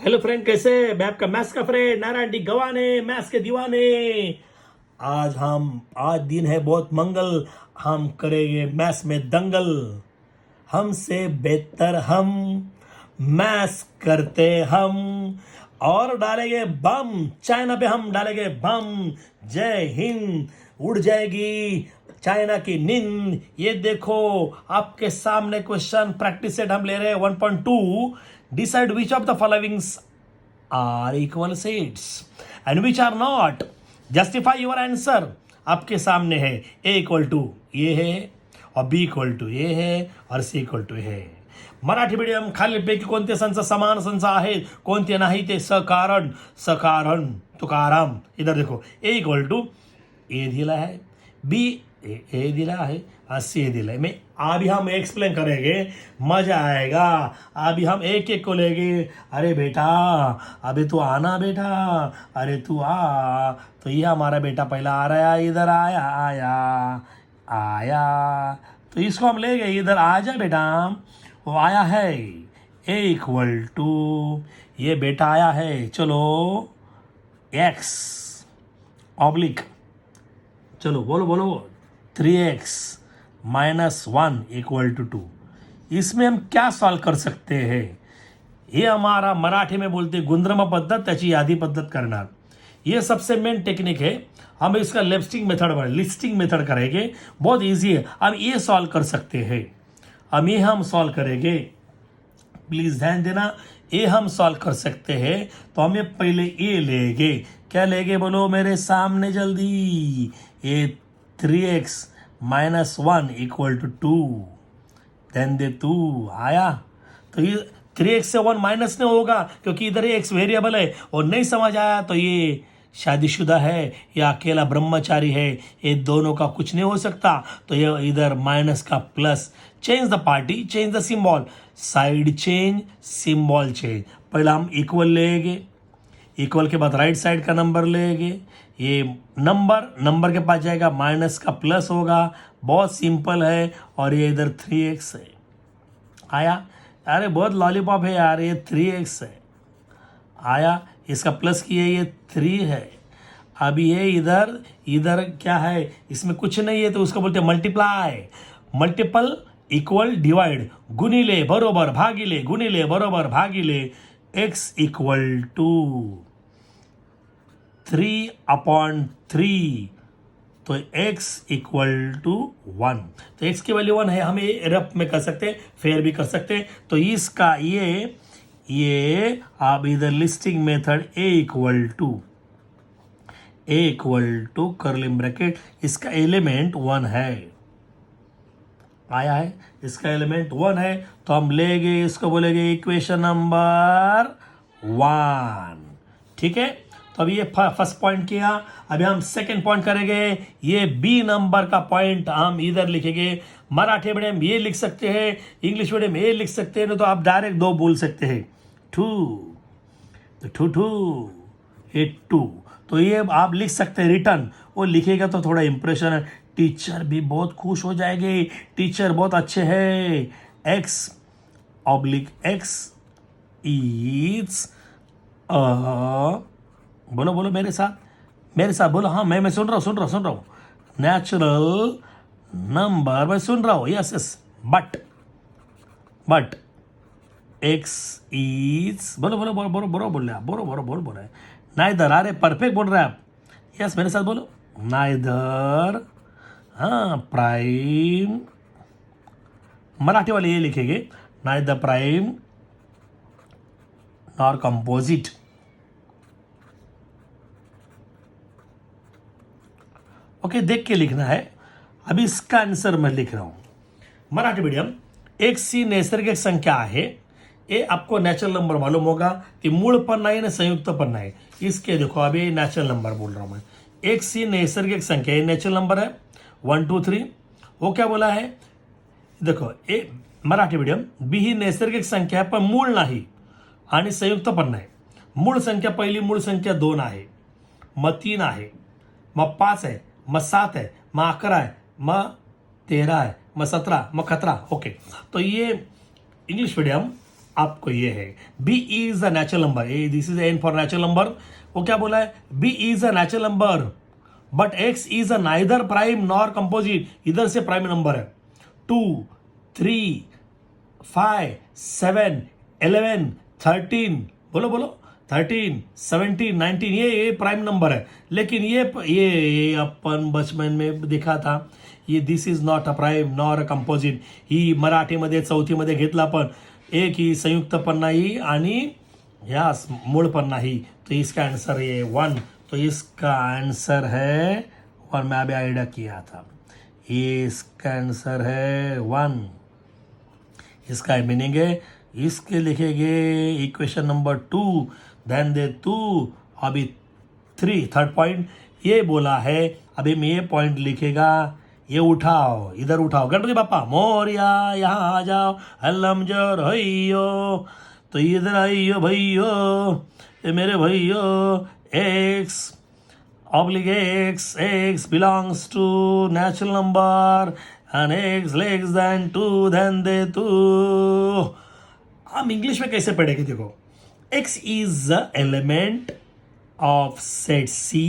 Hello friend, कैसे? मैं आपका मैथ्स का फ्रेंड नारायण डी गवाने, मैथ्स के दीवाने। आज दिन है बहुत मंगल। हम करेंगे मैथ्स में दंगल। हमसे बेहतर हम मैथ्स करते हम, और डालेंगे बम। चाइना पे हम डालेंगे बम। जय हिंद। उड़ जाएगी चाइना की नींद। ये देखो आपके सामने क्वेश्चन प्रैक्टिस सेट हम ले रहे हैं 1.2। Decide which of the followings are equal sets and which are not. Justify your answer. आपके सामने है ए इक्वल टू ये है, और बी इक्वल टू ये है, और सी इक्वल टू है। मराठी मीडियम खालीलपैकी कोणते संच समान संच आहेत, कोणते नाही ते सकारण सकारण तुकाराम। इधर देखो ए इक्वल टू ए दिला है, बी ए दिला है, और सी दिला है। मैं अभी हम एक्सप्लेन करेंगे, मजा आएगा। अभी हम एक एक को लेंगे। अरे बेटा, अभी तू आना बेटा, अरे तू आ। तो ये हमारा बेटा पहला आ रहा है, इधर आया आया आया, तो इसको हम ले गए। इधर आ जा बेटा, वो आया है ए इक्वल टू ये बेटा आया है, चलो एक्स ऑब्लिक, चलो बोलो बोलो 3x माइनस 1 इक्वल टू 2। इसमें हम क्या सॉल्व कर सकते हैं? ये हमारा मराठी में बोलते गुंद्रम पद्धत, त्याची यादी पद्धत करना। ये सबसे मेन टेक्निक है। हम इसका लिस्टिंग मेथड करेंगे, बहुत इजी है। हम ये सॉल्व कर सकते हैं, हम सॉल्व करेंगे। प्लीज ध्यान देना, ये हम सॉल्व कर सकते हैं। तो हमें पहले ये लेंगे। क्या लेंगे बोलो मेरे सामने जल्दी। ये 3x minus 1 equal to 2, then दे 2 आया। तो ये 3x से 1 माइनस नहीं होगा, क्योंकि इधर ये x वेरिएबल है। और नहीं समझ आया तो ये शादीशुदा है या अकेला ब्रह्मचारी है, ये दोनों का कुछ नहीं हो सकता। तो ये इधर माइनस का plus. Change the party, change the symbol, side change, symbol change. पहला हम इक्वल लेंगे, इक्वल के बाद राइट साइड का नंबर लेंगे। ये नंबर के पास जाएगा, माइनस का प्लस होगा। बहुत सिंपल है। और ये इधर 3x है आया। अरे बहुत लॉलीपॉप है यार, ये 3x है आया। इसका प्लस किए ये 3 है। अब ये इधर क्या है, इसमें कुछ नहीं है, तो उसको बोलते हैं मल्टीप्लाई। मल्टीपल इक्वल डिवाइड, गुणिले बरोबर भागिले, गुणिले बरोबर भागिले, x इक्वल टू 3/3। तो x इक्वल टू 1। तो x की वैल्यू 1 है। हम ये रफ में कर सकते हैं, फेयर भी कर सकते हैं। तो इसका ये आप इधर listing method a equal to curly bracket, इसका एलिमेंट 1 है आया है। इसका एलिमेंट 1 है, तो हम लेंगे इसको, बोलेंगे इक्वेशन नंबर 1। ठीक है। तो अभी ये फर्स्ट पॉइंट किया। अभी हम सेकंड पॉइंट करेंगे। ये बी नंबर का पॉइंट हम इधर लिखेंगे। मराठी मीडियम ये लिख सकते हैं, इंग्लिश मीडियम ये लिख सकते हैं, तो आप डायरेक्ट 2 बोल सकते हैं। 2 तो 2 ये 2, तो ये आप लिख सकते हैं रिटर्न। वो लिखेगा तो थोड़ा इंप्रेशन है, टीचर भी बहुत खुश हो जाएंगे, टीचर बहुत अच्छे हैं। x ऑब्लिक x इज बोलो बोलो मेरे साथ बोलो। हाँ, मैं सुन रहा हूँ। नेचुरल नंबर मैं सुन रहा हूँ। यस बट x इज बोलो बोल रहे हैं। नाइदर, अरे परफेक्ट बोल रहे हैं आप। यस, मेरे साथ बोलो। नाइदर, हाँ, प्राइम, मराठी वाले ये लिखेंगे, neither prime nor composite. Okay, देख के लिखना है। अभी इसका आंसर मैं लिख रहा हूं। मराठी मीडियम, एक सी नैसर्गिक संख्या आहे। ये आपको नेचुरल नंबर मालूम होगा कि मूल पण नाही ना संयुक्त पण नाही। इसके देखो, अभी नेचुरल नंबर बोल रहा हूं मैं। एक सी नैसर्गिक संख्या, ये नेचुरल नंबर है 1 2 3। वो क्या बोला है, देखो ए मराठी मीडियम, बी ही नैसर्गिक संख्या आहे पण मूळ नाही आणि संयुक्त पण नाही। मूळ संख्या, पहिली मूळ संख्या 2 आहे, मग 3 आहे, मग 5 आहे, मग 7 आहे, मग 11 आहे, मग 13 आहे, मग 17, मग 17। ओके, तो ये इंग्लिश मीडियम आपको ये है B is a natural number, A this is N for natural number. वो क्या बोला है, B is a natural number but x is a neither prime nor composite, इधर से प्राइम नंबर है। 2, 3, 5, 7, 11, 13, बोलो बोलो 13, 17, 19, ये प्राइम नंबर है। लेकिन ये अपन बचपन में देखा था, ये this is not a prime nor a composite. ही मराठीमध्ये चौथीमध्ये घेतला, पण एक ही संयुक्त पण नाही आणि या मूळ पण नाही। तो इसका आंसर ये 1, तो इसका आंसर है 1, मैं अभी आइडिया किया था, ये इसका आंसर है 1। इसका मीनिंग है, इसके लिखेंगे इक्वेशन नंबर 2, देन दे 2, अभी 3, थर्ड पॉइंट ये बोला है। अभी मैं ये पॉइंट लिखेगा, ये उठाओ, इधर उठाओ, गणपति बापा मोरिया यहाँ आ जाओ, हल्लम जोर होइयो, तो इधर आइयो भैयो, ये मेरे भैयो, x oblique x belongs to natural number and x less than 2 then दे 2। हम इंग्लिश में कैसे पढ़ेंगे, देखो x is the element of set C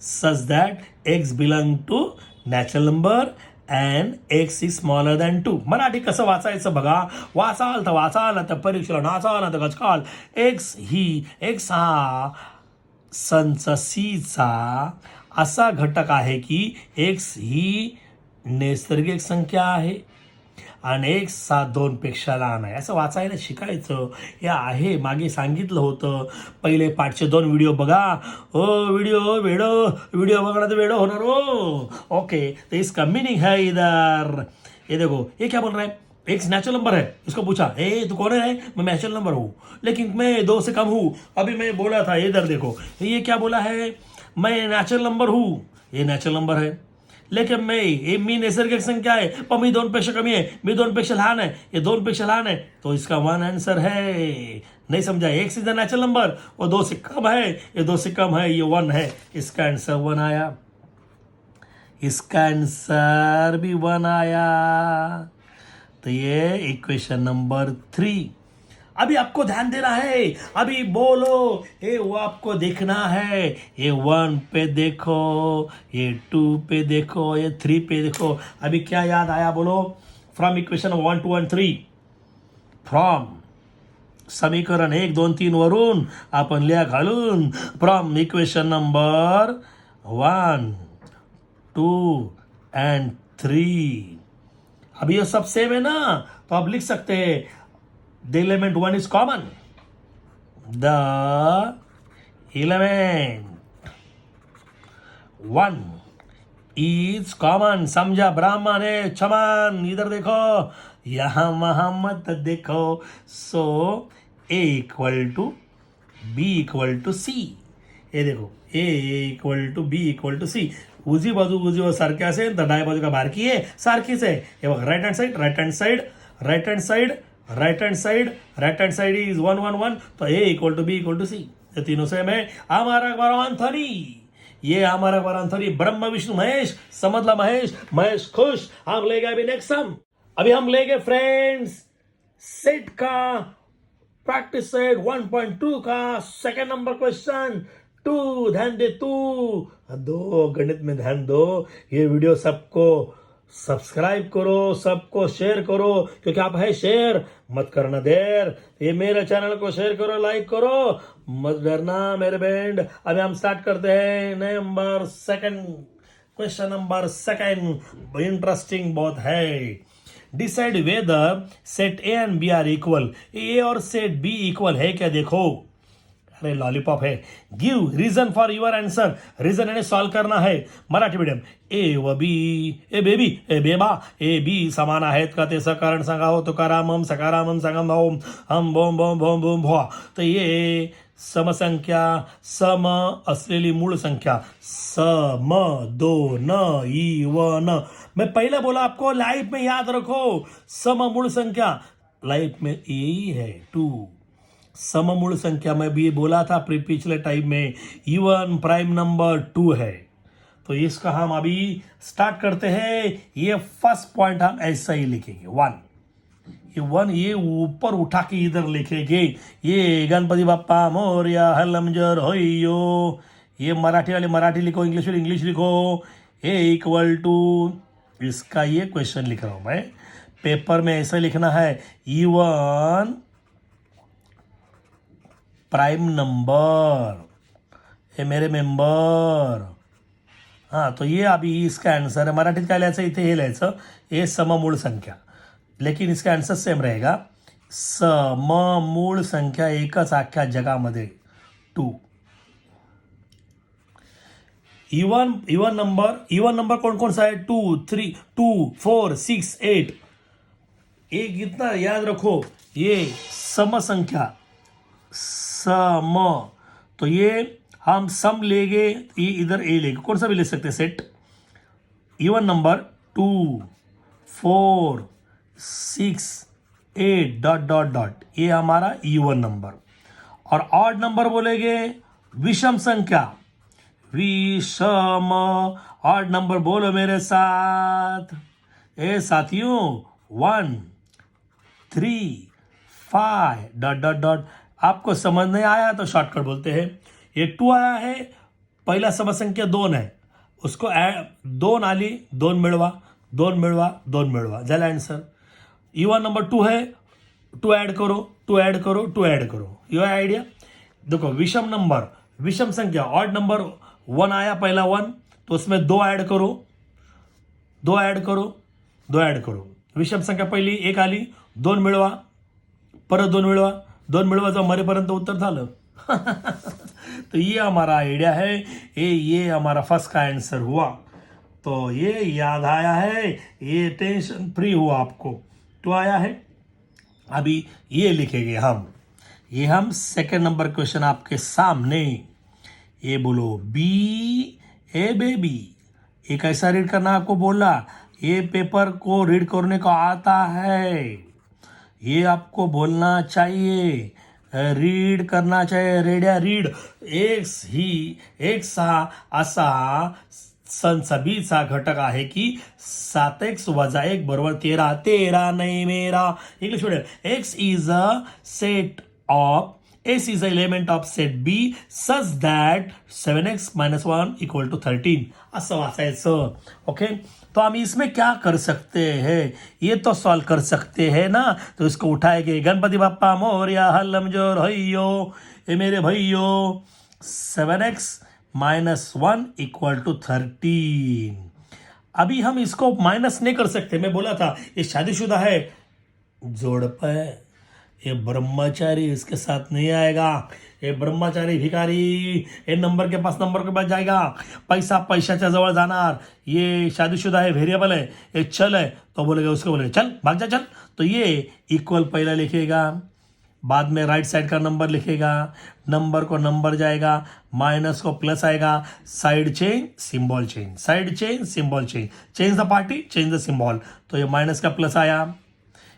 such that x belong to natural number and x is smaller than 2। Marathi कसं वाचायचं बघा, वाचाल तर परीक्षेला नाचाल तर गचकाल। x हा संच सीचा असा घटक आहे की एक्स ही नैसर्गिक संख्या आहे आणि एक्स हा 2 पेक्षा लहान आहे, असं वाचायला शिकायचं। हे आहे मागे सांगितलं होतं, पहिले पाठचे 2 व्हिडिओ बघा। ओ व्हिडिओ बघणार तर वेडो होणार हो। ओके, तो इसका मीनिंग है इधर, ये देखो ये क्या बोल रहा है, एक नेचुरल नंबर है, इसको पूछा ए तू कौन है, मैं नेचुरल नंबर हूँ लेकिन मैं 2 से कम हूँ। अभी मैं बोला था इधर देखो, ये क्या बोला है, मैं नेचुरल नंबर हूँ, ये नेचुरल नंबर है, लेकिन मी नैसर्गिक संख्या है पण मी 2 पेक्षा कमी है, मी 2 पेक्षा लहान है, ये 2 पेक्षा लहान है, तो इसका 1 आंसर है। नहीं समझा, x is the natural number, वो 2 से कम है, ये 2 से कम है, ये 1 है, इसका आंसर 1 आया, इसका आंसर भी 1 आया। तो ये इक्वेशन नंबर 3। अभी आपको ध्यान देना है, अभी बोलो, ये वो आपको देखना है, ये 1 पे देखो, ये 2 पे देखो, ये 3 पे देखो। अभी क्या याद आया बोलो, फ्रॉम इक्वेशन 1, 2 and 3, फ्रॉम समीकरण 1, 2, 3 वरून आपण लिहा घालून, फ्रॉम इक्वेशन नंबर 1, 2 and 3। अभी ये सब सेम है ना, तो आप लिख सकते हैं the element 1 is common, the element 1 is common. समझा, ब्राह्मण है चमन, इधर देखो, यहां वहां मत देखो। So A equal to B equal to C, ये देखो A equal to B equal to C, उजवी बाजू सारखी असेल तर डाव्या बाजू का बारकी आहे, सारखीच आहे। हे बघ, राईट हँड साइड इज 1, 1, 1, तो A equal to B equal to C, ये तीनों सेम है। हमारा बरांथरी, ये हमारा बरांथरी ब्रह्म विष्णु महेश, समझला महेश खुश। हम लेंगे अभी नेक्स्ट सम, अभी हम लेंगे फ्रेंड्स सेट का प्रैक्टिस सेट 1.2 का सेकंड नंबर क्वेश्चन। 2, ध्यान दे, 2 गणित में ध्यान दो। ये वीडियो सबको सब्सक्राइब करो, सबको शेयर करो, क्योंकि आप है शेयर मत करना देर। ये मेरे चैनल को शेयर करो, लाइक करो, मत डरना मेरे बैंड। अभी हम स्टार्ट करते हैं नंबर 2, क्वेश्चन नंबर 2, इंटरेस्टिंग बहुत है। Decide whether set A and B are equal, A और सेट बी इक्वल है क्या, देखो, अरे लॉलीपॉप है। Give reason for your answer, reason यानी सॉल्व करना है। मराठी मीडियम, ए व बी, ए बेबी, ए बेबा, ए बी समान आहेत का त्याचं कारण सांगा हो, तुकारामम सकारामम संगम ओम हम बोम बोम बोम बोम भोआ। तो ये समसंख्या, सम असलेली मूळ संख्या, सम 2 न ई व न। मैं पहले बोला आपको लाइफ में याद रखो, सम मूळ संख्या लाइफ में यही है 2। सममूल संख्या में भी बोला था पिछले टाइम में, इवन प्राइम नंबर 2 है। तो इसका हम अभी स्टार्ट करते हैं। ये फर्स्ट पॉइंट हम ऐसा ही लिखेंगे 1, ये वन ये ऊपर उठा के इधर लिखेंगे, ये गणपति बाप्पा मोरया हलमजर होइयो, ये मराठी वाले मराठी लिखो, इंग्लिश वाले इंग्लिश लिखो, ए इक्वल टू, इसका ये क्वेश्चन लिख रहा हूं मैं, पेपर में ऐसे लिखना है, इवन प्राइम नंबर, हे मेरे मेंबर. हां, तो ये अभी इसका आंसर है. मराठीत काय लिहायचं, इथे हे लिहायचं, हे सममूळ संख्या, लेकिन इसका आंसर सेम रहेगा, सममूळ संख्या एकच अख्ख्या जगामध्ये 2. इवन नंबर कौन कौन सा है, 2 3 2 4 6 8. एक इतना याद रखो, ये सम संख्या, सम, तो ये हम सम लेंगे, ये इधर ए लेंगे, कौन सा भी ले सकते हैं set. Even number 2 4 6 8 dot dot dot, ये हमारा इवन नंबर. और ऑड नंबर बोलेंगे विषम संख्या, विषम ऑड नंबर बोलो मेरे साथ, ए साथियों, 1 3 5 डॉट डॉट डॉट. आपको समझ नहीं आया तो शॉर्टकट बोलते हैं. ये 2 आया है, पहिला समसंख्या 2 आहे, उसको 2 आली, 2 मिळवा, 2 मिळवा, 2 मिळवा, झाला आन्सर. इवन नंबर 2 है, 2 ऐड करो, 2 ऐड करो, 2 ऐड करो, ये आइडिया. देखो विषम नंबर, विषम संख्या, ऑड नंबर 1 आया, पहला 1, तो उसमें 2 ऐड करो, 2 ऐड करो, 2 ऐड करो. विषम संख्या पहिली 1 आली, 2 मिळवा, परत 2 मिळवा, 2 मिळवा, जाऊ मरेपर्यंत उत्तर झालं. तो ये हमारा आइडिया है, ये हमारा फर्स्ट का आंसर हुआ. तो ये याद आया है, ये टेंशन फ्री हुआ आपको, तो आया है. अभी ये लिखेंगे हम, ये हम सेकंड नंबर क्वेश्चन आपके सामने. ये बोलो बी ए बेबी, ये कैसा रीड करना आपको बोला, ये पेपर को रीड करने को आता है, ये आपको बोलना चाहिए, रीड करना चाहिए. रेड्या रीड, एक सा असा सभीचा घटक आहे की 7x वजा 1 बरोबर 13. 13 नाही मेरा, English medium. x is a set of, S is an element of set B such that 7x minus 1 equal to 13. असं वाचायचं. ओके, तो हम इसमें क्या कर सकते हैं, ये तो सॉल्व कर सकते हैं ना. तो इसको उठाएंगे, गणपति बाप्पा मोरया हल्लमजोर होइयो, ये मेरे भैयो, 7x minus 1 equal to 13. अभी हम इसको माइनस नहीं कर सकते, मैं बोला था ये शादीशुदा है, जोड़ पे, ये ब्रह्मचारी इसके साथ नहीं आएगा, ये ब्रह्मचारी भिकारी, ये नंबर के पास जाएगा, पैसा पैशाच्या जवळ जाणार. ये शादीशुदा है, वेरिएबल है, ये चल है, तो बोलेगा उसको, बोलेगा चल भाग जा चल. तो ये इक्वल पहला लिखेगा, बाद में राइट साइड का नंबर लिखेगा, नंबर को नंबर जाएगा, माइनस को प्लस आएगा, side change symbol change, side change symbol change, change the party change the symbol. तो ये माइनस का प्लस आया,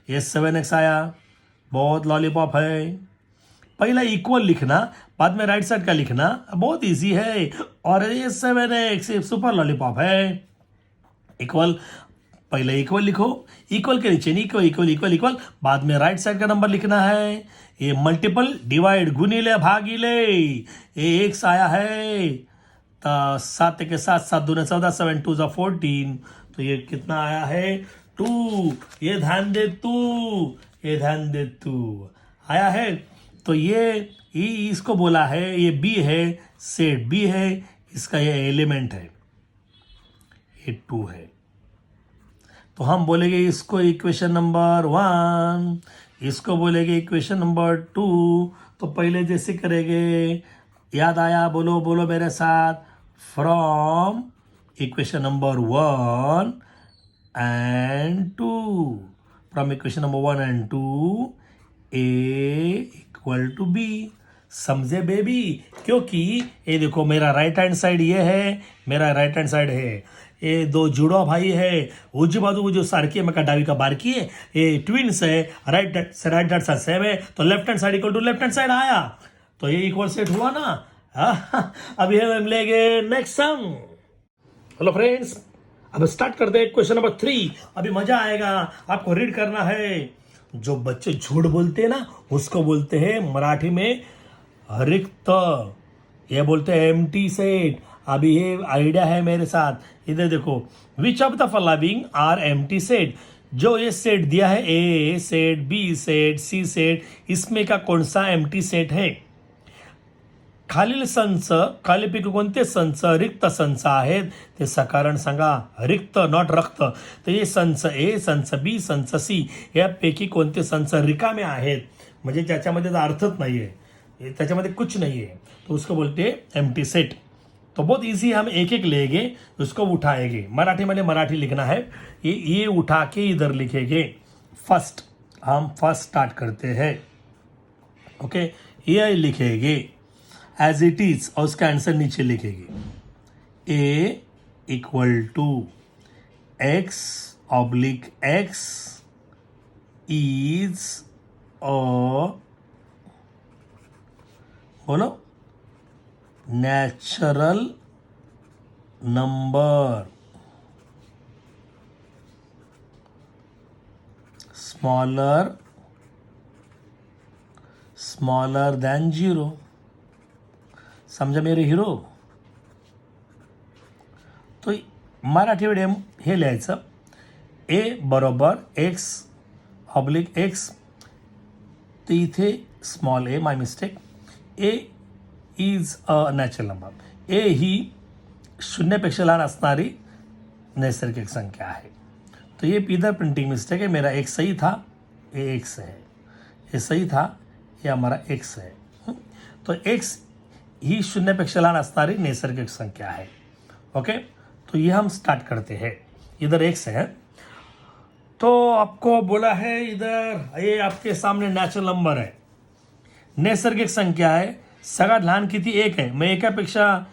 ये 7x आया, बहुत लॉलीपॉप है. पहला इक्वल लिखना, बाद में राइट साइड का लिखना, बहुत इजी है. और ये 7x सुपर लॉलीपॉप है. इक्वल, पहले इक्वल लिखो, इक्वल के नीचे इक्वल इक्वल इक्वल इक्वल, बाद में राइट साइड का नंबर लिखना है. ये मल्टीपल डिवाइड, गुनीले भागीले, ये x आया है, तो 7 के साथ 7 दूने 14, 7 2 जा 14. तो ये कितना आया है, 2. ये ध्यान दे तू, ये ध्यान दे तू, आया है. तो ये इसको बोला है, ये बी है, सेट बी है, इसका ये एलिमेंट है, ये 2 है. तो हम बोलेंगे इसको इक्वेशन नंबर 1, इसको बोलेंगे इक्वेशन नंबर 2. तो पहले जैसे करेंगे, याद आया, बोलो बोलो मेरे साथ, from equation number 1 and 2, from equation number 1 and 2, A equal to B. समझे बेबी, क्योंकि ये देखो मेरा राइट हैंड साइड ये है, मेरा राइट हैंड साइड है, ये 2 जुड़वा भाई है, उजवी बाजू जो सारखी है, मैं डावी का बारकी है, ये ट्विन्स है, राइट हैंड साइड सेम है, तो left hand side equal to left hand side आया, तो ये इक्वल सेट हुआ ना. अभी हम लेंगे नेक्स्ट सम. हेलो फ्रेंड्स, अब स्टार्ट करते हैं क्वेश्चन नंबर 3. अभी मजा आएगा, आपको रीड करना है. जो बच्चे झूठ बोलते हैं ना उसको बोलते हैं मराठी में रिक्त, ये बोलते हैं एम्प्टी सेट। अभी ये आइडिया है मेरे साथ, इधर देखो, which of the following are empty set. जो ये सेट दिया है A set, B set, C set, इसमें का कौन सा एम्प्टी सेट है? खालील संच, खालीपैकी कोणते संच रिक्त संच आहेत ते सकारण सांगा. रिक्त नॉट रक्त. तर हे संच ए, संच बी, संच सी यापैकी कोणते संच रिकामे आहेत, म्हणजे ज्याच्यामध्ये अर्थच नाही आहे, त्याच्यामध्ये कुछ नहीं है, तो उसको बोलते हैं एम्प्टी सेट. तो बहुत इजी, हम एक एक लेंगे, उसको उठाएंगे. मराठी में मराठी लिखना है, ये उठा के इधर लिखेंगे. फर्स्ट, हम फर्स्ट स्टार्ट करते हैं. ओके, ये लिखेंगे एज इट इज और उसका आंसर नीचे लिखेंगे. A equal to X oblique X is a, बोलो, नेचुरल नंबर स्मॉलर देन 0. समझा मेरे हिरो? तो मराठी मीडियम हे लिहायचं, ए बरोबर एक्स ऑब्लिक एक्स, तर इथे small A, my mistake. A is a natural number. A ही शून्यापेक्षा लहान असणारी नैसर्गिक संख्या आहे. तो ये इधर प्रिंटिंग मिस्टेक है, मेरा एक्स सही था, ये एक्स है, ये सही था, ये हमारा एक्स है. तो एक्स ही शून्यापेक्षा लहान असणारी नैसर्गिक संख्या है. ओके, तो ये हम स्टार्ट करते हैं. इधर एक्स है, तो आपको बोला है इधर ये आपके सामने नेचुरल नंबर है, नैसर्गिक संख्या आहे. सगळ्यात लहान किती? एक आहे. मग एकापेक्षा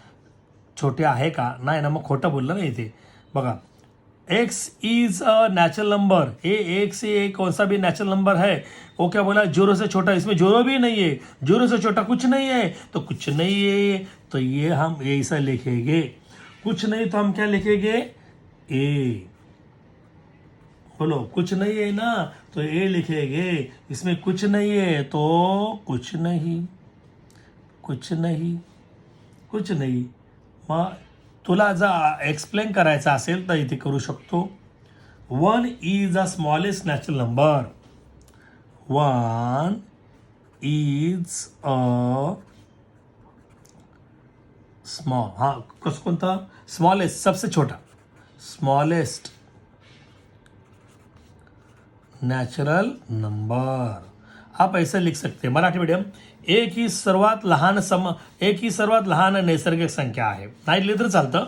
छोटे आहे का? नाही ना, मग खोटं बोललं ना इथे. बघा, x is a natural number. एक से एक कौन सा भी नेचुरल नंबर है. वो क्या बोला? 0 से छोटा. इसमें 0 भी नहीं है, 0 से छोटा कुछ नहीं है, तो कुछ नहीं है, तो ये हम ऐसा लिखेंगे. कुछ नहीं तो हम क्या लिखेंगे? ए. बोलो, कुछ नहीं है ना, तो ए लिखेंगे. इसमें कुछ नहीं है तो कुछ नहीं, कुछ नहीं, कुछ नहीं. मग तुला जर एक्सप्लेन करायचं असेल तर इथे करू शकतो. 1 is a smallest natural number. 1 is a small, हाँ कसं कोणता? स्मॉलेस्ट, सबसे छोटा, स्मॉलेस्ट नेचुरल नंबर. आप ऐसे लिख सकते हैं मराठी मीडियम. एक ही सर्वात लहान नैसर्गिक संख्या आहे. नाही लिहिलं तर चालतं.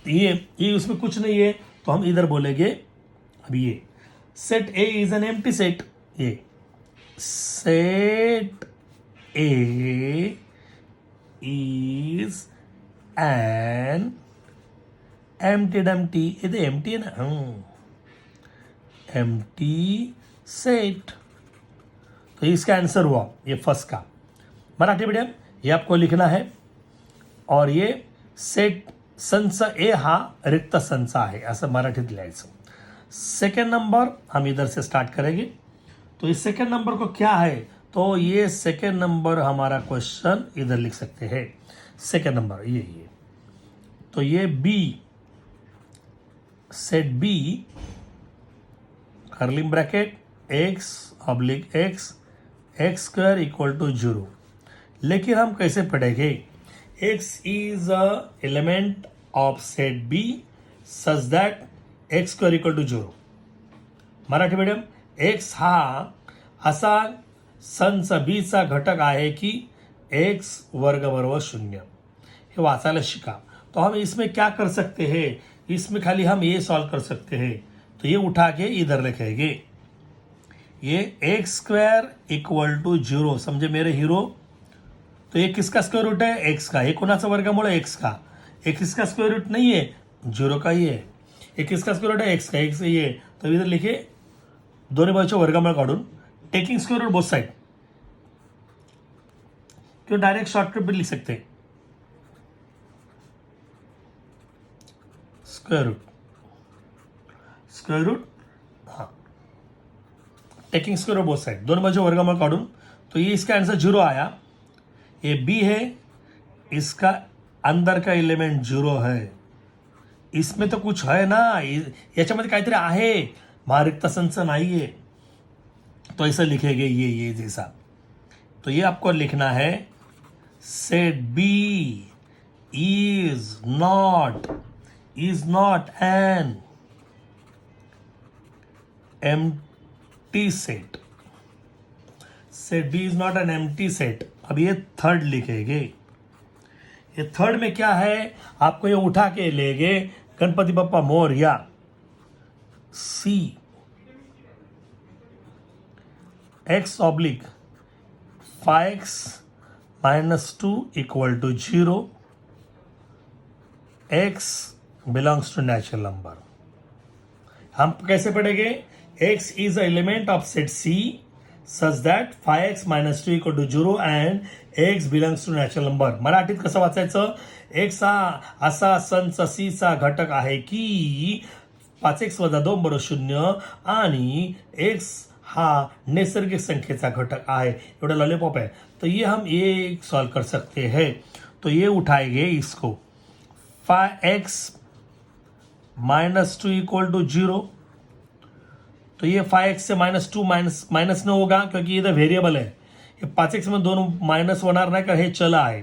ये उसमें कुछ नहीं है, तो हम इधर बोलेंगे. अभी ये set A is an empty set. ये set A is an empty. इथे एम्प्टी है ना, एम्प्टी सेट. तो इसका आंसर हुआ ये फर्स्ट का. मराठी मीडियम, ये आपको लिखना है. और ये सेट संच ए हा रिक्त संच आहे असं मराठीत लिहायचं. सेकेंड नंबर हम इधर से स्टार्ट करेंगे. तो इस सेकेंड नंबर को क्या है, तो ये सेकेंड नंबर हमारा क्वेश्चन इधर लिख सकते हैं. सेकेंड नंबर ये तो ये B, set B curling bracket x oblique x, x square equal to 0. लेकिन हम कैसे पढ़ेंगे? X is a element of set B such that x square equal to 0. Marathi medium, x हा असा संच बीचा घटक आहे की एक्स वर्ग बरोबर 0. हे वाचायला शिका. तो हम इसमें क्या कर सकते हैं, इसमें खाली हम ये सॉल्व कर सकते हैं. तो ये उठा के इधर लिखेंगे. ये एक्स स्क्वायर इक्वल टू 0. समझे मेरे हीरो? तो ये किसका स्क्वायर रूट है? एक्स का. ये कोणाचा वर्गमूळ है? एक्स का. एक इसका स्क्वायर रूट नहीं है, 0 का ही है. एक किसका स्क्वायर रूट है? एक्स का. एक्स ये, तो इधर लिखिए दोनों बाजूचे वर्गमूळ काढून taking square root both side. क्यों डायरेक्ट शॉर्टकट भी लिख सकते हैं. स्क्वायर रूट, हाँ taking square of both side, दोनों बाजू वर्गमूल काढून, तो ये इसका आंसर 0 आया. ये बी है, इसका अंदर का एलिमेंट 0 है. इसमें तो कुछ है ना, याच्यामध्ये काहीतरी आहे, महारिक्त संच नाही है. तो ऐसा लिखेंगे ये जैसा. तो ये आपको लिखना है set B is not an empty set. Set B is not an empty set. अब ये थर्ड लिखेंगे. ये थर्ड में क्या है, आपको ये उठा के लेंगे Ganpati Bappa Morya. C X oblique 5x -2 = 0. x belongs to natural number. हम कैसे पढ़ेंगे, x is a element of set C such that 5x -2 = 0 and x belongs to natural number. मराठीत कसं वाचायचं, x हा असा संच C चा घटक आहे की 5x - 2 = 0 आणि x हा नैसर्गिक संख्येचा घटक आहे. एवढा लॉलीपॉप है. तो ये हम ये सॉल्व कर सकते हैं. तो ये उठाएंगे इसको, 5x -2 = 0. तो ये 5x से -2 माइनस न होगा क्योंकि इधर व्हेरिएबल है. हे 5x में दोन मायनस होणार नाही का, हे चल आहे.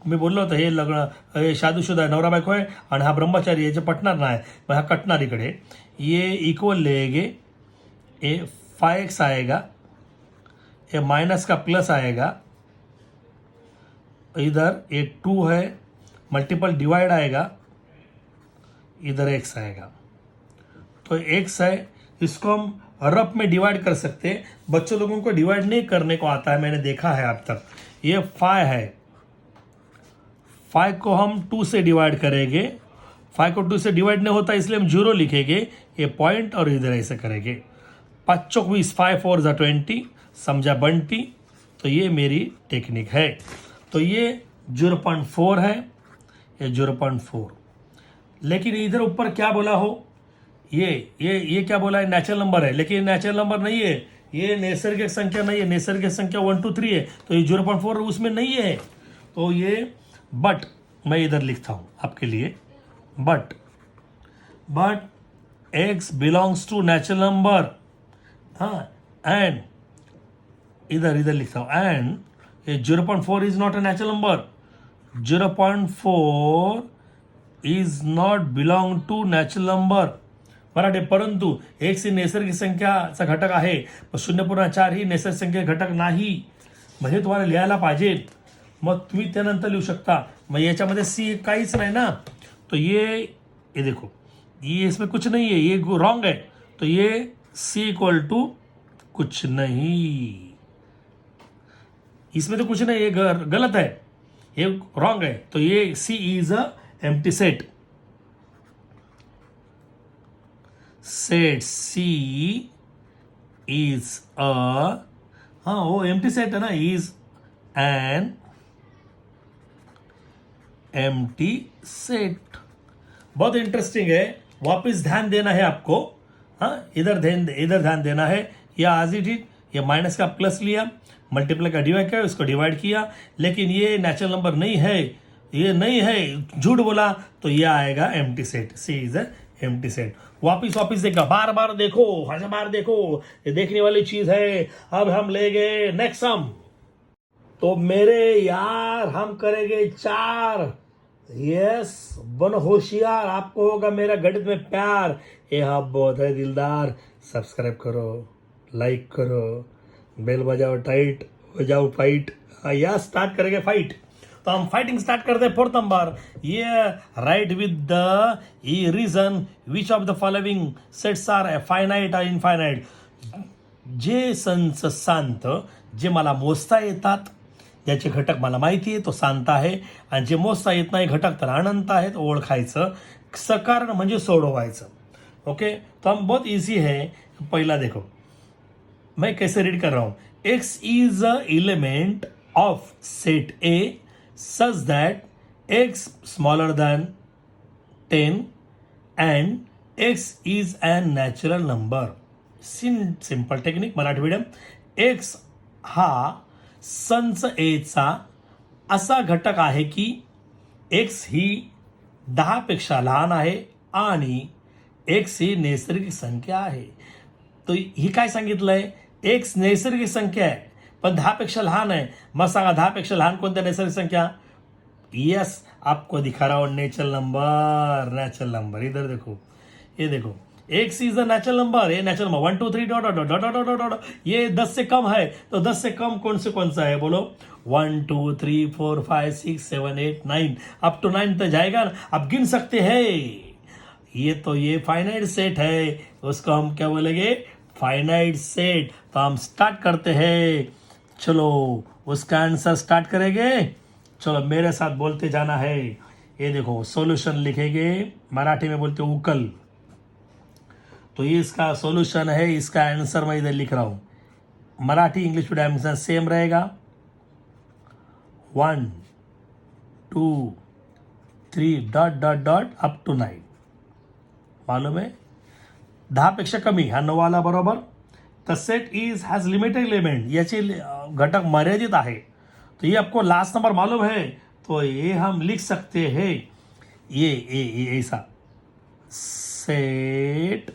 मी बोललो होतं हे लग्न, हे शादूशुदा आहे, नवरा बायको आहे आणि हा ब्रह्मचारी, याचे पटणार नाही, मग हा कटणार इकडे. ये इक्वल लेंगे, ये 5x आएगा, ये माइनस का प्लस आएगा, इधर ये 2 है, मल्टीपल डिवाइड आएगा, इधर x आएगा. तो x है, इसको हम रफ में डिवाइड कर सकते हैं. बच्चों लोगों को डिवाइड नहीं करने को आता है, मैंने देखा है अब तक. ये 5 है, 5 को हम 2 से डिवाइड करेंगे. 5 को 2 से डिवाइड नहीं होता इसलिए हम 0 लिखेंगे, ये पॉइंट और इधर ऐसे करेंगे. 5 चौक 20, 5 4 = 20, समझा बंटी. तो ये मेरी टेक्निक है. तो ये 0.4 है, ये 0.4. लेकिन इधर ऊपर क्या बोला हो, ये क्या बोला है, नेचुरल नंबर है. लेकिन नेचुरल नंबर नहीं है, ये नैसर्गिक संख्या नहीं है. नैसर्गिक संख्या 1 2 3 है, तो ये 0.4 उसमें नहीं है. तो ये बट मैं इधर लिखता हूँ आपके लिए, but x belongs to natural number. हाँ, एंड इधर लिखता हूँ, एंड ये 0.4 is not a natural number. 0.4 is not belong to natural number. Marathi, परंतु x ही नैसर्गिक संख्याचा घटक आहे, पण 0.4 ही नैसर्गिक संख्या घटक नाही. म्हणजे तुम्हाला लिहायला पाहिजे, मग तुम्ही त्यानंतर लिहू शकता. मग याच्यामध्ये सी काहीच नाही ना. तो ये देखो, ये इसमें कुछ नहीं है, ये रॉन्ग है. तो ये सी = कुछ नहीं, इसमें तो कुछ नहीं, ये गलत है, ये रॉन्ग है. तो ये C is a empty set. Set C is a, हाँ वो एम्प्टी सेट है ना, इज एन एम्प्टी सेट. बहुत इंटरेस्टिंग है, वापस ध्यान देना है आपको. हाँ, इधर ध्यान देना है. या आज ही ठीक, ये माइनस का प्लस लिया, मल्टीप्लाई का डिवाइड किया, इसको डिवाइड किया, लेकिन ये नेचुरल नंबर नहीं है, ये नहीं है, झूठ बोला, तो ये आएगा empty set. C is a empty set. वापिस देखा, बार देखो, बार देखो, ये देखने वाली चीज है. अब हम लेंगे नेक्स्ट सम. तो मेरे यार, हम करेंगे 4. यस, बनो होशियार, आपको होगा मेरा गणित में प्यार. ये हाँ बहुत है दिलदार. सब्सक्राइब करो, लाइक करो, बेल बजाओ, टाइट हो जाओ फाइट. या स्टार्ट करेंगे फाइट. तो हम फाइटिंग स्टार्ट करते हैं. 4 नंबर, ये right with the reason which of the following sets are finite और इनफायनाइट. जे संच शांत, जे मला मोजता येतात, ज्याचे घटक मला माहिती आहे तो शांत आहे, आणि जे मोजता येत नाही घटक तर अनंत आहेत, ओळखायचं. सकारण म्हणजे सोडवायचं. ओके, तो हम बहुत ईजी है. पहला देखो, मैं कैसे रीड कर रहा हूँ. x is a element of set A such that x smaller than 10 and x is an natural number. Simple technique Marathi medium. X हा संच एचा असा घटक आहे की एक्स ही 10पेक्षा लहान आहे आणि एक्स ही नैसर्गिक संख्या आहे. तो ही काय सांगितलंय, एक्स नैसर्गिक संख्या आहे पण 10पेक्षा लहान आहे. मग सांगा 10पेक्षा लहान कोणत्या नैसर्गिक संख्या. यस, आपको दिखा रहा हूं नेचुरल नंबर. इधर देखो, ये देखो, X is a natural number. ये natural number 1 2 3 dot dot dot dot dot dot. ये 10 से कम है तो 10 से कम कौन सा है बोलो. 1 2 3 4 5 6 7 8 9 अप टू 9 तक जाएगा ना. आप गिन सकते हैं. ये फाइनाइट सेट है, उसको हम क्या बोलेंगे, फाइनाइट सेट. तो हम स्टार्ट करते हैं. चलो उसका आंसर स्टार्ट करेंगे. चलो मेरे साथ बोलते जाना है. ये देखो सॉल्यूशन लिखेंगे, मराठी में बोलते उकल. तो ये इसका सॉल्यूशन है, इसका आंसर मैं इधर लिख रहा हूं. Marathi English medium answer same रहेगा. 1 2 3 dot dot dot up to 9. मालूम है 10पेक्षा कमी हा 9 आला बरोबर. The set is has limited element, याचे घटक मर्यादित आहे. तो ये आपको लास्ट नंबर मालूम है तो ये हम लिख सकते हैं. ये ऐसा सेट,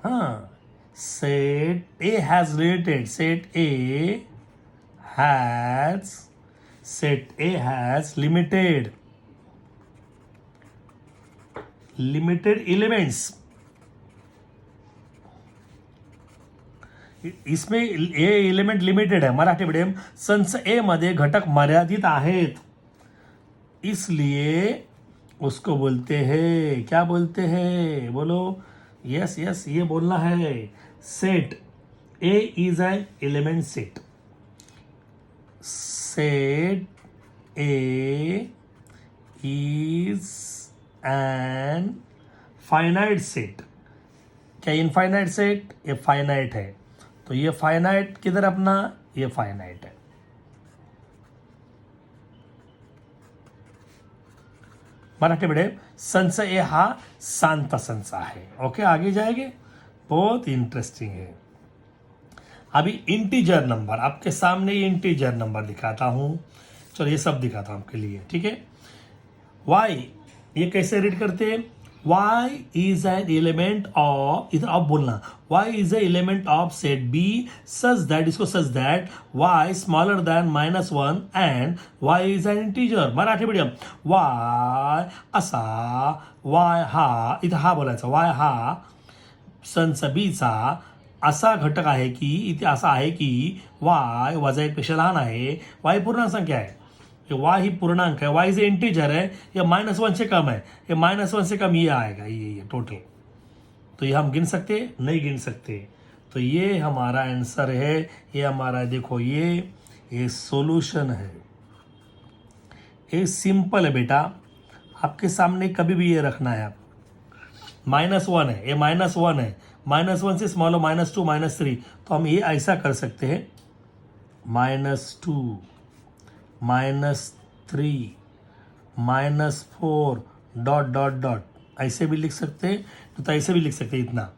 हाँ, set A has related, set A has limited elements. इसमें ए एलिमेंट लिमिटेड है. मराठी मीडियम संच ए मध्ये घटक मर्यादित आहेत, इसलिए उसको बोलते हैं, क्या बोलते हैं बोलो. यस, ये बोलना है. Set A is an element set. Set A is N finite set. क्या इनफाइनाइट सेट, ये फाइनाइट है. तो ये फाइनाइट किधर अपना, ये फाइनाइट है. मराठीमध्ये संच ए हा शांत संच आहे. ओके, आगे जाएंगे. बहुत इंटरेस्टिंग है. अभी इंटीजर नंबर आपके सामने, इंटीजर नंबर दिखाता हूं. चलो ये सब दिखाता हूं आपके लिए, ठीक है. वाई, ये कैसे रीड करते हैं. y is an element of, इधर आप बोलना, y is an element of set B such that, इसको such that y smaller than -1 and y is an integer. Marathi medium y असा, y हा, इथं हा बोलायचा, y हा संच बीचा असा घटक आहे की, इथे असा आहे की y वजा 1पेक्षा लहान आहे. y पूर्णांक संख्या आहे, y ही पूर्णांक है. y इज इंटीजर है, ये -1 से कम है. ये -1 से कम ये आएगा, ये टोटल. तो ये हम गिन सकते, नहीं गिन सकते. तो ये हमारा आंसर है. ये हमारा देखो, ये सॉल्यूशन है. ये सिंपल है बेटा, आपके सामने कभी भी ये रखना है. आप -1 है, ये -1 है. -1 से स्मॉल हो, -2 -3. तो हम ये ऐसा कर सकते हैं, -2 -3 -4 डॉट डॉट डॉट. ऐसे भी लिख सकते हैं, तो ऐसे भी लिख सकते हैं. इतना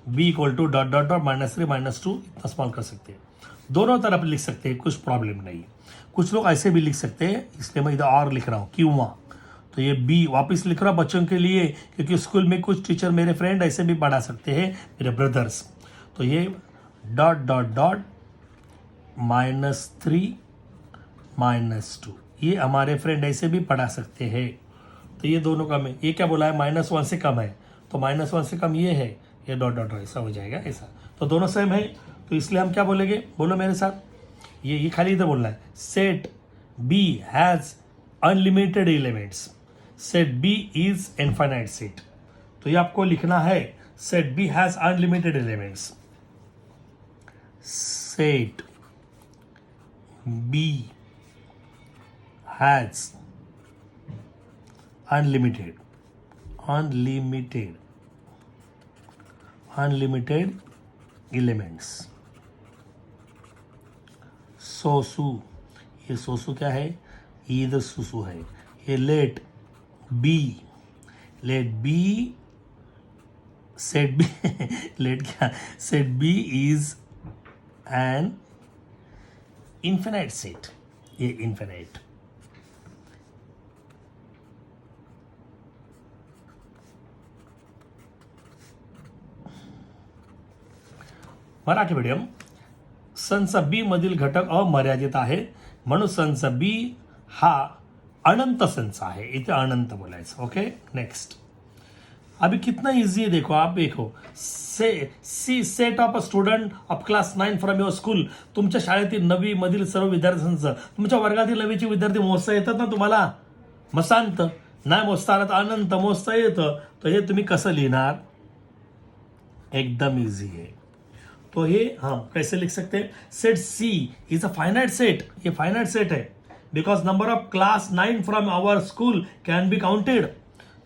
b equal to dot dot dot -3 -2 इतना स्मॉल कर सकते हैं. दोनों तरफ लिख सकते हैं, कुछ प्रॉब्लम नहीं. कुछ लोग ऐसे भी लिख सकते हैं, इसलिए मैं इधर और लिख रहा हूँ क्यों. तो ये b वापस लिख रहा हूँ बच्चों के लिए, क्योंकि स्कूल में कुछ टीचर, मेरे फ्रेंड ऐसे भी पढ़ा सकते हैं, मेरे ब्रदर्स. तो ये डॉट डॉट डॉट -3 -2, ये हमारे फ्रेंड ऐसे भी पढ़ा सकते हैं. तो ये दोनों कम है. ये क्या बोला है, -1 से कम है, तो -1 से कम ये है, ये डॉट डॉट ऐसा हो जाएगा ऐसा. तो दोनों सेम है, तो इसलिए हम क्या बोलेंगे, बोलो मेरे साथ. ये खाली इधर बोलना है. Set B has unlimited elements. Set B is infinite set. तो ये आपको लिखना है. Set B has unlimited elements. Set B has unlimited elements. सोसु, ये सोसु क्या है, ये इधर सुसु है. ये let B set B let क्या, set B is an infinite set, ये इन्फिनाइट. मराठी मीडियम. संच बी मधील घटक अमर्यादित आहे म्हणून संच बी हा अनंत संच आहे. इथे अनंत बोलायचं. Okay, next. अभी कितना इजी है देखो, आप देखो. C set of a student of class 9 from your school. तुमच्या शाळेतील 9वी मधील सर्व विद्यार्थ्यांचं, तुमच्या वर्गातील 9वीचे विद्यार्थी मोजता येतात ना तुम्हाला. मसांत नाही मोजता आलं तर अनंत मोजता येतं. तर हे तुम्ही कसं लिहिणार, एकदम इजी है. तो ये हम कैसे लिख सकते हैं, set C is a finite set. ये फाइनाइट सेट है because number of class 9 from our school can be counted.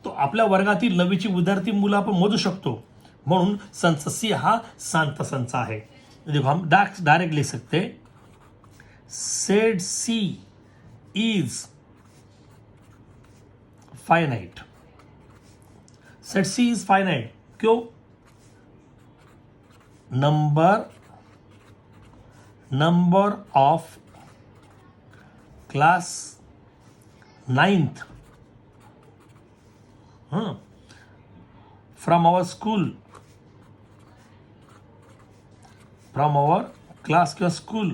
तो आपल्या वर्गातील 9वीची विद्यार्थी मुलं आपण मोजू शकतो, म्हणून संच सी हा शांत संच आहे. देखो हम डायरेक्ट लिख सकते, set C is finite. Set C is finite क्यों, number of class 9th from our school, from our class का school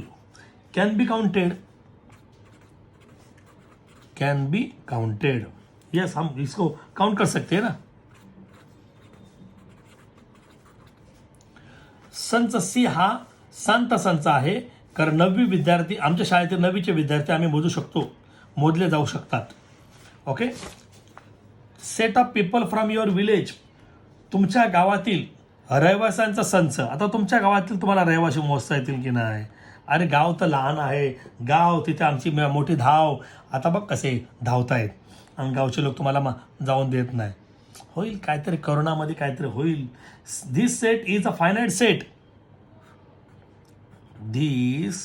can be counted. yes, हम इसको काउंट कर सकते हैं ना. संच सी हा शांत संच आहे, कारण 9वी विद्यार्थी, आमच्या शाळेतील 9वीचे विद्यार्थी आम्ही मोजू शकतो, मोजले जाऊ शकतात. Okay. Set of people from your village. तुमच्या गावातील रहिवाशांचा संच. आता तुमच्या गावातील तुम्हाला रहिवाशी मोजता येतील की नाही. अरे गाव तर लहान आहे, गाव तिथे आमची मोठी धाव. आता बघ कसे धावतायत आणि गावचे लोक तुम्हाला जाऊन देत नाही. होईल काहीतरी, करोनामध्ये काहीतरी होईल. This set is a finite set. This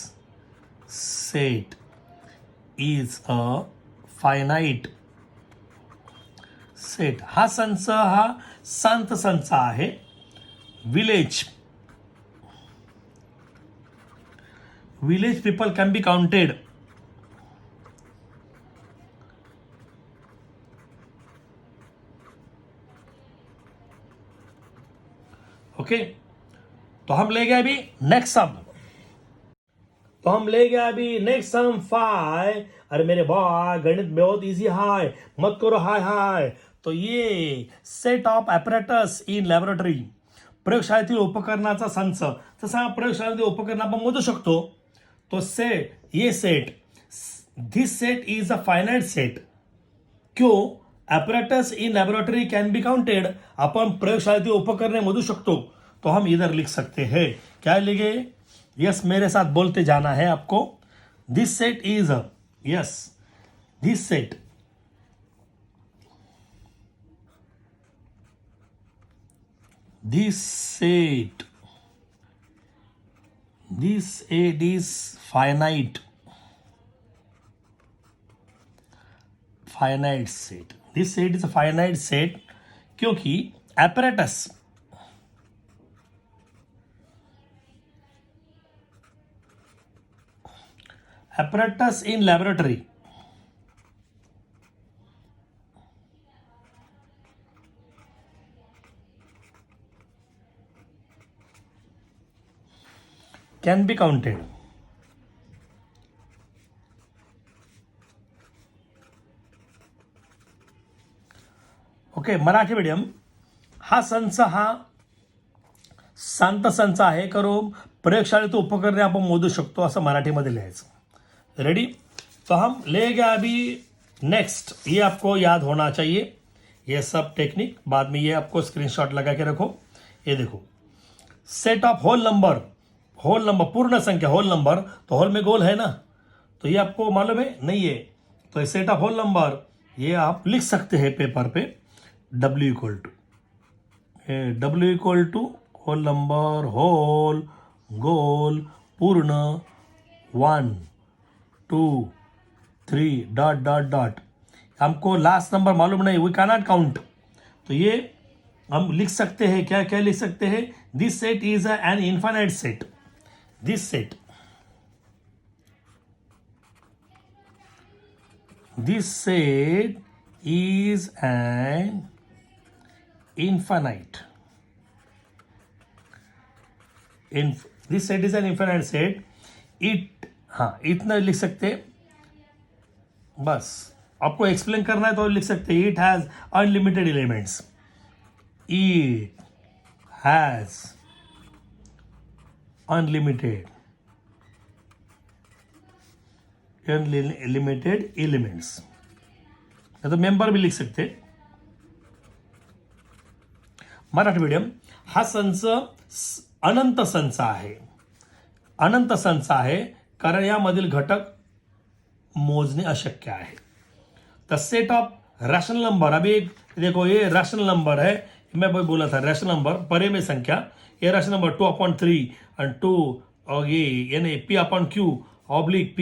set is a finite set. हा संच हा शांत संच आहे. Village people can be counted. Okay, तो हम ले गए अभी नेक्स्ट सम. तो हम ले गए अभी नेक्स्ट सम 5. अरे मेरे बॉय, गणित बहुत इजी है, मत करो हाय हाय. तो ये set of apparatus in laboratory. प्रयोगशाळेतील उपकरणाचा संच. तसा प्रयोगशाळेतील उपकरण आपण मोजू शकतो. तो ये set, this set is a finite set. क्यों, apparatus in laboratory can be counted. आपण प्रयोगशाळेतील उपकरणे मोजू शकतो. तो हम इधर लिख सकते हैं. क्या लिखे, यस मेरे साथ बोलते जाना है आपको. This set is a, yes this set is finite set. This set is a finite set क्योंकि apparatus in laboratory can be counted. Okay, Marathi medium. हा संच हा शांत संच आहे, करून प्रयोगशाळेत उपकरणे आपण मोजू शकतो असं मराठीमध्ये लिहायचं. रेडी. तो हम ले गए अभी नेक्स्ट. ये आपको याद होना चाहिए ये सब टेक्निक. बाद में ये आपको स्क्रीनशॉट लगा के रखो. ये देखो, सेट ऑफ होल नंबर पूर्ण संख्या, होल नंबर तो होल में गोल है ना, तो ये आपको मालूम है नहीं है. तो सेट ऑफ होल नंबर ये आप लिख सकते हैं पेपर पे. W equal to whole number, whole, गोल, पूर्ण, 1 2 3 डॉट डॉट डॉट. हमको लास्ट नंबर मालूम नहीं, वी कैनॉट काउंट. तो ये हम लिख सकते हैं क्या क्या लिख सकते हैं? This set is an infinite set. This set is an infinite. This set is an infinite set. It, हाँ इतना लिख सकते हैं. बस आपको एक्सप्लेन करना है तो लिख सकते हैं. It has unlimited elements. It has unlimited elements. या तो मेंबर भी लिख सकते. मराठी मीडियम. हा संच अनंत संच आहे. अनंत संच आहे कारण यामधील घटक मोजणे अशक्य आहे. The set of rational number. अभी एक देखो ये रैशनल नंबर है. मैं वही बोला था रैशनल नंबर परे में संख्या. ये रैशनल नंबर 2/3 एंड 2 और ये यानी P/Q oblique P,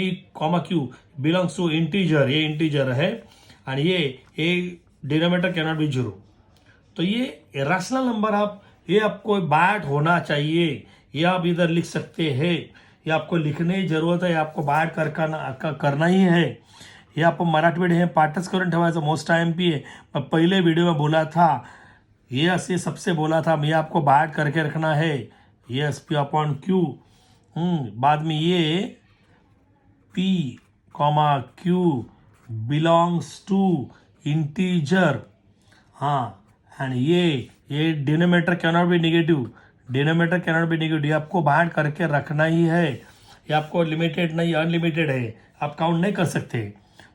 Q belongs to integer. ये इंटीजर है और ये डिनोमिनेटर कैन नॉट बी 0. तो ये रैशनल नंबर आप ये आपको बायट होना चाहिए. ये आप इधर लिख सकते हैं. ये आपको लिखने की जरूरत है. आपको बायट करना ही है. हे आपण मराठीमध्ये हे पाठच करून ठेवायचं. मोस्ट IMP है. मैं पहले वीडियो में बोला था ये ऐसे सबसे बोला था ये आपको बायट करके रखना है. ये P/Q. बाद में ये P, Q belongs to integer. हाँ एंड ये denominator cannot be negative. Denominator cannot be negative. ये आपको बाहर करके रखना ही है. ये आपको लिमिटेड नहीं अनलिमिटेड है. आप काउंट नहीं कर सकते.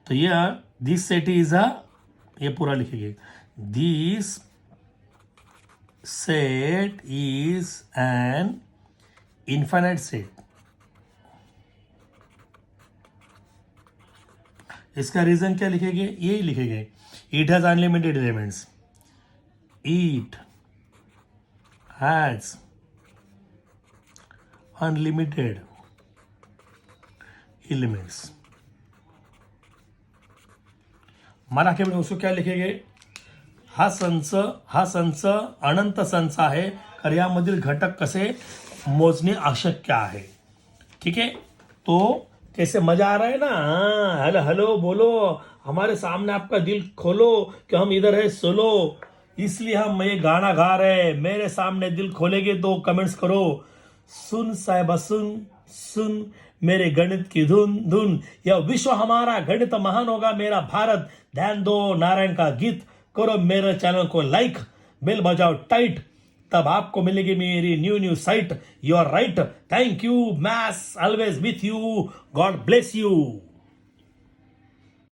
तो ये दिस सेट इज ये पूरा लिखिए. This set is an infinite set. इसका रीजन क्या लिखेंगे? यही लिखेंगे. It has unlimited elements. It has unlimited elements. Marathi में उसको क्या लिखेंगे? हा संच अनंत संच आहे कारण यामधील घटक कसे मोजणे अशक्य आहे. ठीक है. तो कैसे मजा आ रहा है ना? हेलो हेलो बोलो. हमारे सामने आपका दिल खोलो कि हम इधर है सोलो. इसलिए हम ये गाना गा रहे हैं. मेरे सामने दिल खोलेगे तो कमेंट्स करो. सुन साहिबा सुन मेरे गणित की धुन धुन. यह विश्व हमारा गणित महान होगा मेरा भारत. ध्यान दो नारायण का गीत. करो मेरे चैनल को लाइक. बेल बजाओ टाइट. तब आपको मिलेगी मेरी new site. You are right. Thank you. Maths always with you. God bless you.